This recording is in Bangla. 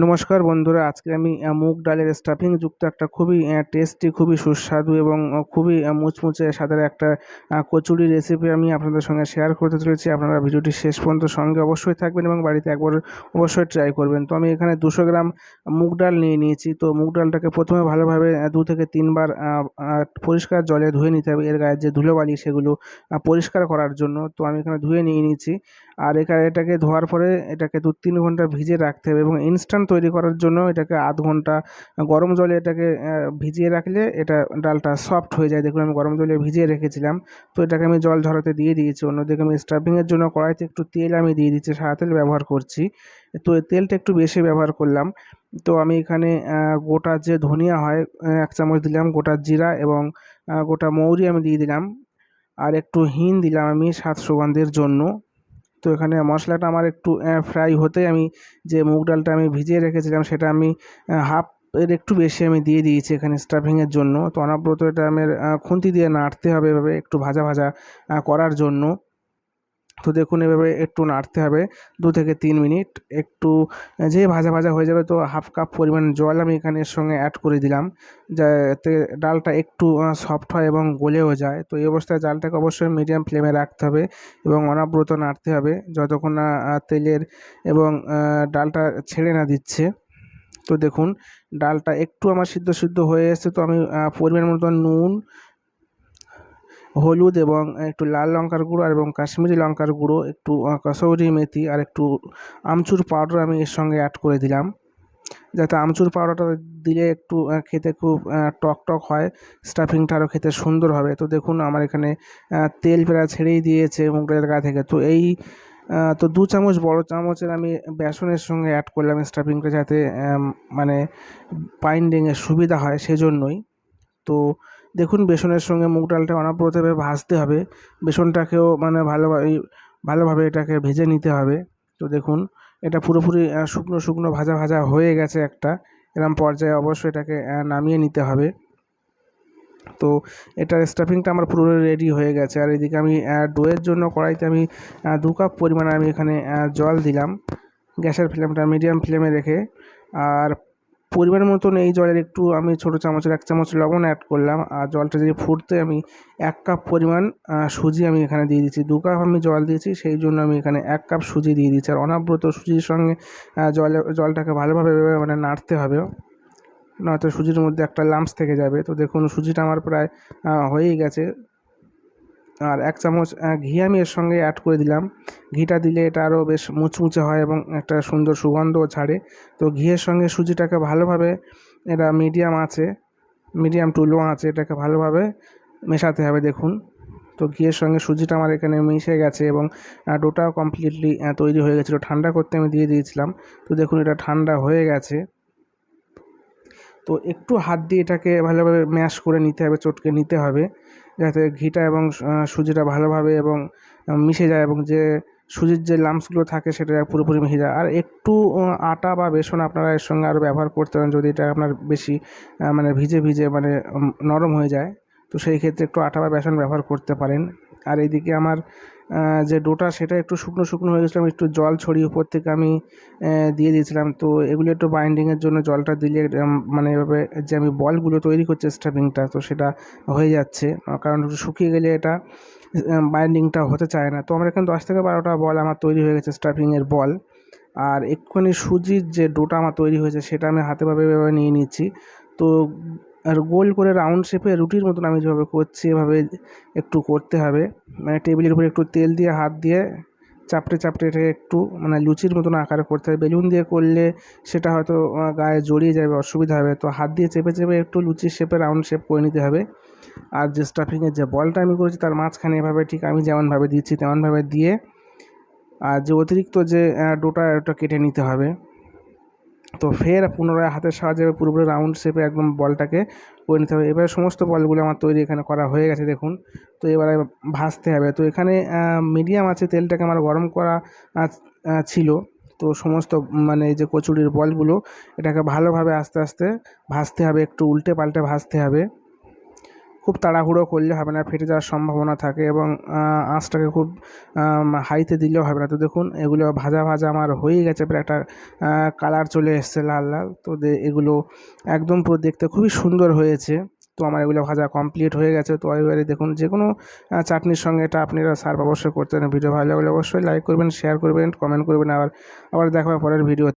নমস্কার বন্ধুরা, আজকে আমি মুগ ডালের স্টাফিং যুক্ত একটা খুবই টেস্টি, খুবই সুস্বাদু এবং খুবই মুচমুচে স্বাদের একটা কচুরি রেসিপি আমি আপনাদের সঙ্গে শেয়ার করতে চলেছি। আপনারা ভিডিওটি শেষ পর্যন্ত সঙ্গে অবশ্যই থাকবেন এবং বাড়িতে একবার অবশ্যই ট্রাই করবেন। তো আমি এখানে 200 গ্রাম মুগ ডাল নিয়ে নিয়েছি। তো মুগ ডালটাকে প্রথমে ভালোভাবে 2 থেকে 3 বার পরিষ্কার জলে ধুয়ে নিতে হবে। এর গায়ে যে ধুলোবালি সেগুলো পরিষ্কার করার জন্য। তো আমি এখানে ধুয়ে নিয়ে নিয়েছি। আর এটাকে ধোয়ার পরে এটাকে 2-3 ঘন্টা ভিজিয়ে রাখতে হবে এবং ইনস্ট্যান্ট তৈরি করার জন্য এটাকে আধ ঘন্টা গরম জলে এটাকে ভিজিয়ে রাখলে এটা ডালটা সফট হয়ে যায়। দেখুন আমি গরম জলে ভিজিয়ে রেখেছিলাম। তো এটাকে আমি জল ঝরাতে দিয়ে দিয়েছি। অন্যদিকে আমি স্টাফিংয়ের জন্য কড়াইতে একটু তেল আমি দিয়ে দিচ্ছি, সাদা তেল ব্যবহার করছি। তো এই তেলটা একটু বেশি ব্যবহার করলাম। তো আমি এখানে গোটা যে ধনিয়া হয় 1 চামচ দিলাম, গোটা জিরা এবং গোটা মৌরি আমি দিয়ে দিলাম। আর একটু হিং দিলাম আমি স্বাদ সুগন্ধের জন্য। তো এখানে মশলাটা আমার একটু ফ্রাই হতেই আমি যে মুগ ডালটা আমি ভিজিয়ে রেখেছিলাম সেটা আমি হাফ এর একটু বেশি আমি দিয়ে দিয়েছি এখানে স্টাফিংয়ের জন্য। তো অনবরত এটা আমার খুন্তি দিয়ে নাড়তে হবে এভাবে একটু ভাজা ভাজা করার জন্য। তো দেখুন এভাবে একটু নাড়তে হবে 2 থেকে 3 মিনিট। একটু যে ভাজা ভাজা হয়ে যাবে তো হাফ কাপ পরিমাণ জল আমি এখানে এর সঙ্গে অ্যাড করে দিলাম, যাতে ডালটা একটু সফট হয় এবং গলেও যায়। তো এই অবস্থায় জালটাকে অবশ্যই মিডিয়াম ফ্লেমে রাখতে হবে এবং অনবরত নাড়তে হবে যতক্ষণ না তেলের এবং ডালটা ছেড়ে না দিচ্ছে। তো দেখুন ডালটা একটু আমার সিদ্ধ সিদ্ধ হয়ে এসেছে। তো আমি পরিমাণ মতো নুন, হলুদ এবং একটু লাল লঙ্কার গুঁড়ো আর এবং কাশ্মীরি লঙ্কার গুঁড়ো, একটু কসৌরি মেথি আর একটু আমচুর পাউডার আমি এর সঙ্গে অ্যাড করে দিলাম, যাতে আমচুর পাউডারটা দিলে একটু খেতে খুব টক টক হয়, স্টাফিংটা আরও খেতে সুন্দর হবে। তো দেখুন আমার এখানে তেল প্রায় ছেড়েই দিয়েছে মুগ ডালের গা থেকে। তো এই 2 চামচ বড় চামচের আমি বেসনের সঙ্গে অ্যাড করলাম স্টাফিংটা, যাতে মানে বাইন্ডিংয়ের সুবিধা হয় সেজন্যই। তো দেখুন বেসনের সঙ্গে মুগ ডালটা অনবরতভাবে ভাজতে হবে। বেসনটাকেও মানে ভালোভাবে এটাকে ভেজে নিতে হবে। তো দেখুন এটা পুরোপুরি শুকনো শুকনো ভাজা ভাজা হয়ে গেছে একটা। এরকম পর্যায়ে অবশ্যই এটাকে নামিয়ে নিতে হবে। তো এটার স্টাফিংটা আমার পুরো রেডি হয়ে গেছে। আর এদিকে আমি ডোয়ের জন্য কড়াইতে আমি 2 কাপ পরিমাণে আমি এখানে জল দিলাম, গ্যাসের ফ্লেমটা মিডিয়াম ফ্লেমে রেখে। আর পরিমাণ মতন এই জলের একটু আমি ছোটো চামচের 1 চামচ লবণ অ্যাড করলাম। আর জলটা যদি ফুটতে আমি 1 কাপ পরিমাণ সুজি আমি এখানে দিয়ে দিচ্ছি। 2 কাপ আমি জল দিয়েছি, সেই জন্য আমি এখানে 1 কাপ সুজি দিয়ে দিচ্ছি। আর অনবরত সুজির সঙ্গে জলটাকে ভালোভাবে মানে নাড়তে হবে, নয়তো সুজির মধ্যে একটা লাম্পস থেকে যাবে। তো দেখুন সুজিটা আমার প্রায় হয়েই গেছে। আর 1 চামচ ঘি আমি এর সঙ্গে অ্যাড করে দিলাম। ঘিটা দিলে এটা আরও বেশ মুচমুচে হয় এবং একটা সুন্দর সুগন্ধও ছাড়ে। তো ঘিয়ের সঙ্গে সুজিটাকে ভালোভাবে এটা মিডিয়াম টু লো আঁচে এটাকে ভালোভাবে মেশাতে হবে। দেখুন তো ঘিয়ের সঙ্গে সুজিটা আমার এখানে মিশে গেছে এবং ডোটাও কমপ্লিটলি তৈরি হয়ে গেছিলো। ঠান্ডা করতে আমি দিয়ে দিয়েছিলাম। তো দেখুন এটা ঠান্ডা হয়ে গেছে। তো একটু হাত দিয়ে এটাকে ভালোভাবে ম্যাশ করে নিতে হবে, চটকে নিতে হবে, যাতে ঘিটা এবং সুজিটা ভালোভাবে এবং মিশে যায় এবং যে সুজির যে লাম্পসগুলো থাকে সেটা পুরোপুরি মিশে যায়। আর একটু আটা বা বেসন আপনারা এর সঙ্গে আরও ব্যবহার করতে পারেন যদি এটা আপনার বেশি মানে ভিজে ভিজে মানে নরম হয়ে যায়। তো সেই ক্ষেত্রে একটু আটা বা বেসন ব্যবহার করতে পারেন। আর এইদিকে আমার যে ডোটা সেটা একটু শুকনো শুকনো হয়ে গেছিলো, আমি একটু জল ছড়িয়ে উপর থেকে আমি দিয়ে দিয়েছিলাম। তো এগুলো একটু বাইন্ডিংয়ের জন্য জলটা দিলে মানে এভাবে যে আমি বলগুলো তৈরি করছি স্টাফিংটা, তো সেটা হয়ে যাচ্ছে। কারণ একটু শুকিয়ে গেলে এটা বাইন্ডিংটা হতে চায় না। তো আমার এখানে 10 থেকে 12টা বল আমার তৈরি হয়ে গেছে, স্টাফিংয়ের বল। আর একটুখানি সুজির যে ডোটা আমার তৈরি হয়েছে সেটা আমি হাতে ভাবে এভাবে নিয়ে নিচ্ছি। তো আর গোল করে রাউন্ড শেপে রুটির মতন আমি যেভাবে করছি এভাবে একটু করতে হবে। মানে টেবিলের উপরে একটু তেল দিয়ে হাত দিয়ে চাপটে চাপটে এটাকে একটু মানে লুচির মতন আকারে করতে হবে। বেলুন দিয়ে করলে সেটা হয়তো গায়ে জড়িয়ে যাবে, অসুবিধা হবে। তো হাত দিয়ে চেপে চেপে একটু লুচির শেপে রাউন্ড শেপ করে নিতে হবে। আর যে স্টাফিংয়ের যে বলটা আমি করেছি তার মাঝখানে এভাবে ঠিক আমি যেমনভাবে দিচ্ছি তেমনভাবে দিয়ে আর যে অতিরিক্ত যে ডোটা ওটা কেটে নিতে হবে। তো ফের পুনরায় হাতের সাহায্যে পুরোপুরি রাউন্ড শেপে একদম বলটাকে করে নিতে হবে। এবারে সমস্ত বলগুলো আমার তৈরি এখানে করা হয়ে গেছে দেখুন। তো এবারে ভাজতে হবে। তো এখানে মিডিয়াম আছে তেলটাকে আমার গরম করা ছিল। তো সমস্ত মানে এই যে কচুরির বলগুলো এটাকে ভালোভাবে আস্তে আস্তে ভাজতে হবে, একটু উল্টে পাল্টে ভাজতে হবে। খুব তাড়াহুড়ো করলে হবে না, ফেটে যাওয়ার সম্ভাবনা থাকে, এবং আঁচটাকে খুব হাইতে দিলেও হবে না। তো দেখুন এগুলো ভাজা ভাজা আমার হয়েই গেছে, প্রায় একটা কালার চলে এসছে লাল লাল। তো এগুলো একদম পুরো দেখতে খুবই সুন্দর হয়েছে। তো আমার এগুলো ভাজা কমপ্লিট হয়ে গেছে। তো এবারে দেখুন যে কোনো চাটনির সঙ্গে এটা আপনারা সার্ভ অবশ্যই করতে পারেন। ভিডিও ভালো লাগলে অবশ্যই লাইক করবেন, শেয়ার করবেন, কমেন্ট করবেন। আবার দেখা হবে পরের ভিডিও।